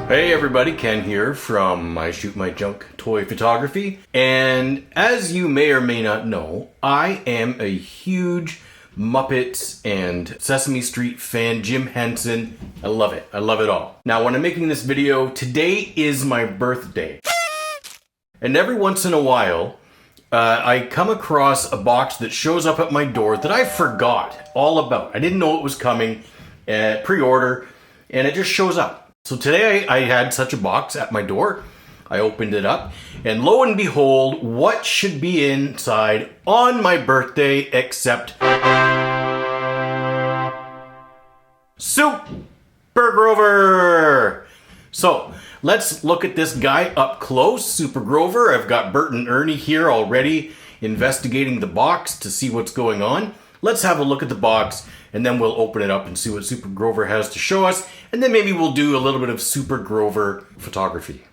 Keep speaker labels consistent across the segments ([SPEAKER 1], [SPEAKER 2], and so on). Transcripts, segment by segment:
[SPEAKER 1] Hey everybody, Ken here from I Shoot My Junk Toy Photography, and as you may or may not know, I am a huge Muppets and Sesame Street fan. Jim Henson, I love it all. Now when I'm making this video, today is my birthday, and every once in a while I come across a box that shows up at my door that I forgot all about. I didn't know it was coming, pre-order, and it just shows up. So today I had such a box at my door. I opened it up, and lo and behold, what should be inside on my birthday except Super Grover! So let's look at this guy up close, Super Grover. I've got Bert and Ernie here already investigating the box to see what's going on. Let's have a look at the box, and then we'll open it up and see what Super Grover has to show us, and then maybe we'll do a little bit of Super Grover photography.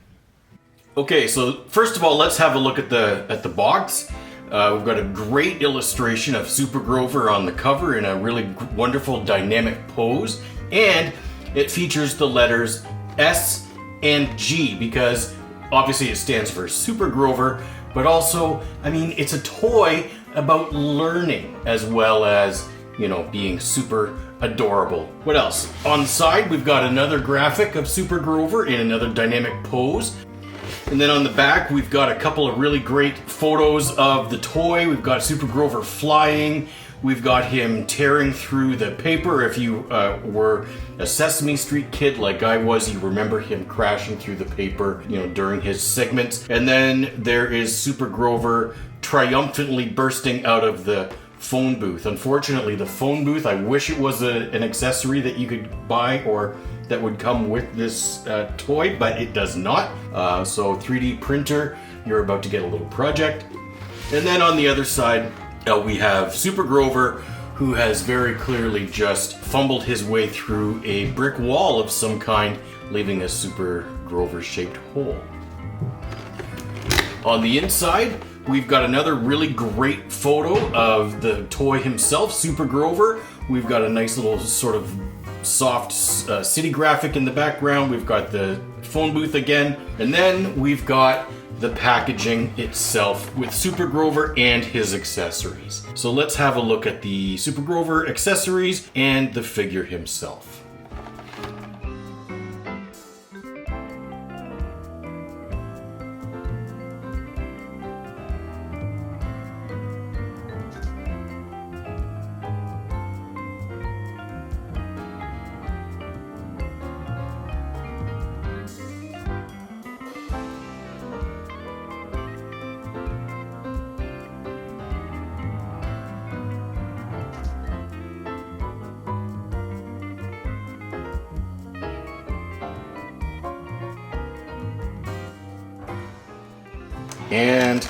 [SPEAKER 1] Okay, so first of all, let's have a look at the box. We've got a great illustration of Super Grover on the cover in a really wonderful dynamic pose, and it features the letters S and G because obviously it stands for Super Grover, but also, I mean, it's a toy about learning as well as, you know, being super adorable. What else? On the side, we've got another graphic of Super Grover in another dynamic pose. And then on the back, we've got a couple of really great photos of the toy. We've got Super Grover flying. We've got him tearing through the paper. If you were a Sesame Street kid like I was, you remember him crashing through the paper, you know, during his segments. And then there is Super Grover triumphantly bursting out of the phone booth. Unfortunately, the phone booth, I wish it was an accessory that you could buy or that would come with this toy, but it does not. So 3D printer, you're about to get a little project. And then on the other side, we have Super Grover, who has very clearly just fumbled his way through a brick wall of some kind, leaving a Super Grover shaped hole. On the inside, we've got another really great photo of the toy himself, Super Grover. We've got a nice little sort of soft city graphic in the background. We've got the phone booth again. And then we've got the packaging itself with Super Grover and his accessories. So let's have a look at the Super Grover accessories and the figure himself. And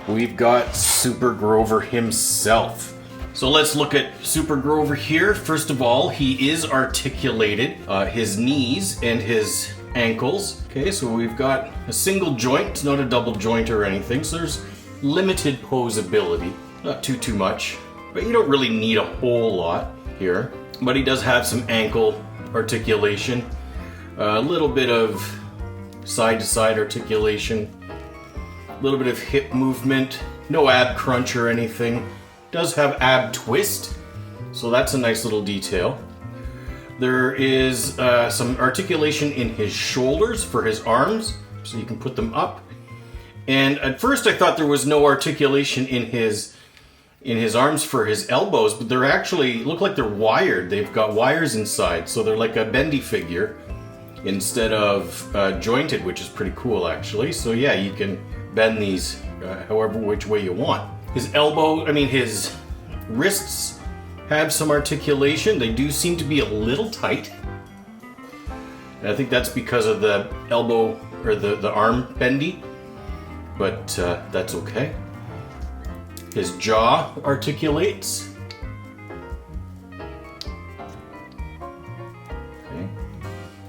[SPEAKER 1] we've got Super Grover himself. So let's look at Super Grover here. First of all, he is articulated, his knees and his ankles. Okay, so we've got a single joint, it's not a double joint or anything, so there's limited posability. Not too much, but you don't really need a whole lot here. But he does have some ankle articulation, a little bit of side-to-side articulation, a little bit of hip movement, no ab crunch or anything. Does have ab twist, so that's a nice little detail. There is some articulation in his shoulders for his arms, so you can put them up. And at first I thought there was no articulation in his in his arms for his elbows, but they're actually look like they're wired. They've got wires inside, so they're like a bendy figure instead of jointed, which is pretty cool actually. So yeah, you can bend these however which way you want. His his wrists have some articulation. They do seem to be a little tight. And I think that's because of the elbow or the arm bendy, but that's okay. His jaw articulates. Okay.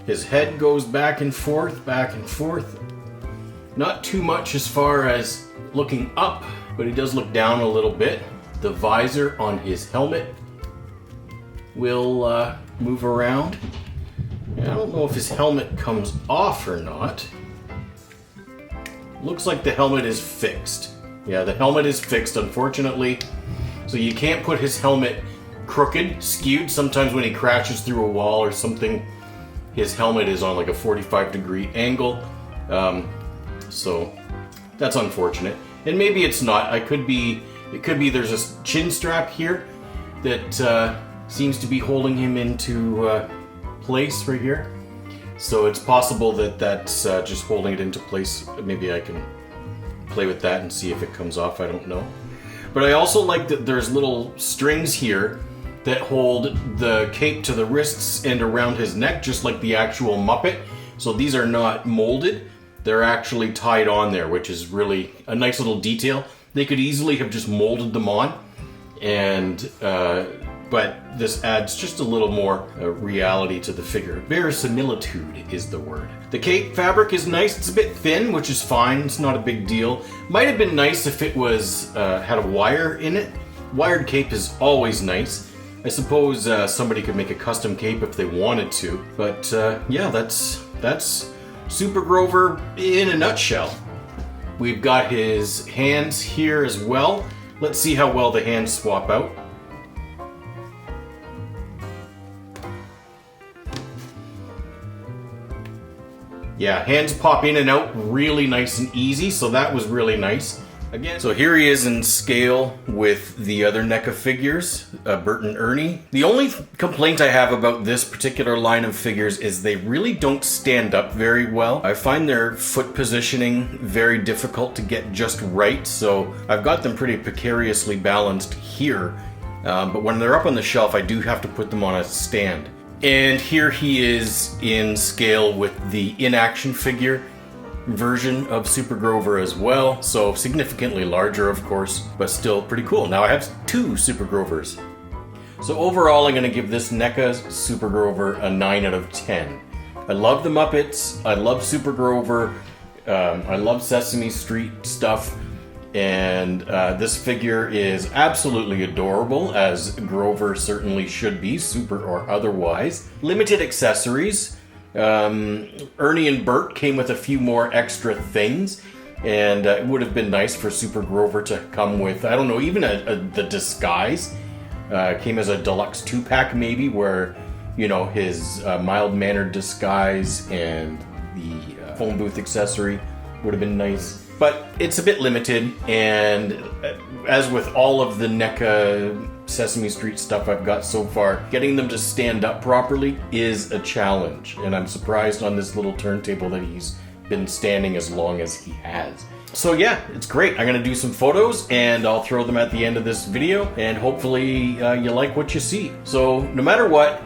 [SPEAKER 1] His head goes back and forth, back and forth. Not too much as far as looking up, but he does look down a little bit. The visor on his helmet will move around. And I don't know if his helmet comes off or not. Looks like the helmet is fixed. Yeah, the helmet is fixed, unfortunately. So you can't put his helmet crooked, skewed. Sometimes when he crashes through a wall or something, his helmet is on like a 45-degree angle. So that's unfortunate. And maybe it's not. It could be there's a chin strap here that seems to be holding him into place right here. So it's possible that that's just holding it into place. Maybe I can play with that and see if it comes off. I don't know. But I also like that there's little strings here that hold the cape to the wrists and around his neck, just like the actual Muppet. So these are not molded. They're actually tied on there, which is really a nice little detail. They could easily have just molded them on, and but this adds just a little more reality to the figure. Verisimilitude is the word. The cape fabric is nice. It's a bit thin, which is fine. It's not a big deal. Might have been nice if it was had a wire in it. Wired cape is always nice. I suppose somebody could make a custom cape if they wanted to. But yeah, that's Super Grover in a nutshell. We've got his hands here as well. Let's see how well the hands swap out. Yeah, hands pop in and out really nice and easy, so that was really nice. Again, so here he is in scale with the other NECA figures, Bert and Ernie. The only complaint I have about this particular line of figures is they really don't stand up very well. I find their foot positioning very difficult to get just right, so I've got them pretty precariously balanced here. But when they're up on the shelf, I do have to put them on a stand. And here he is in scale with the in-action figure version of Super Grover as well, so significantly larger of course, but still pretty cool. Now I have two Super Grovers. So overall I'm going to give this NECA Super Grover a 9 out of 10. I love the Muppets, I love Super Grover, I love Sesame Street stuff, and this figure is absolutely adorable, as Grover certainly should be, super or otherwise. Limited accessories. Ernie and Bert came with a few more extra things, and it would have been nice for Super Grover to come with, I don't know, even the disguise. Came as a deluxe 2-pack maybe, where, you know, his mild-mannered disguise and the phone booth accessory would have been nice. But it's a bit limited, and as with all of the NECA Sesame Street stuff I've got so far, getting them to stand up properly is a challenge, and I'm surprised on this little turntable that he's been standing as long as he has. So yeah, it's great. I'm going to do some photos, and I'll throw them at the end of this video, and hopefully you like what you see. So no matter what,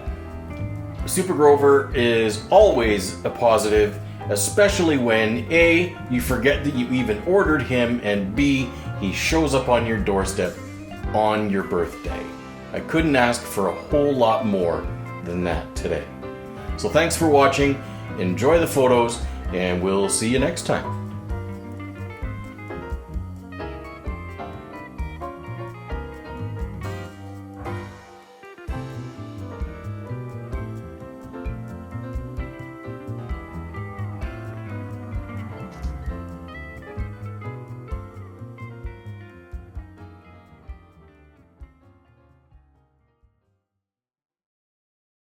[SPEAKER 1] Super Grover is always a positive, especially when A, you forget that you even ordered him, and B, he shows up on your doorstep on your birthday. I couldn't ask for a whole lot more than that today. So thanks for watching, enjoy the photos, and we'll see you next time.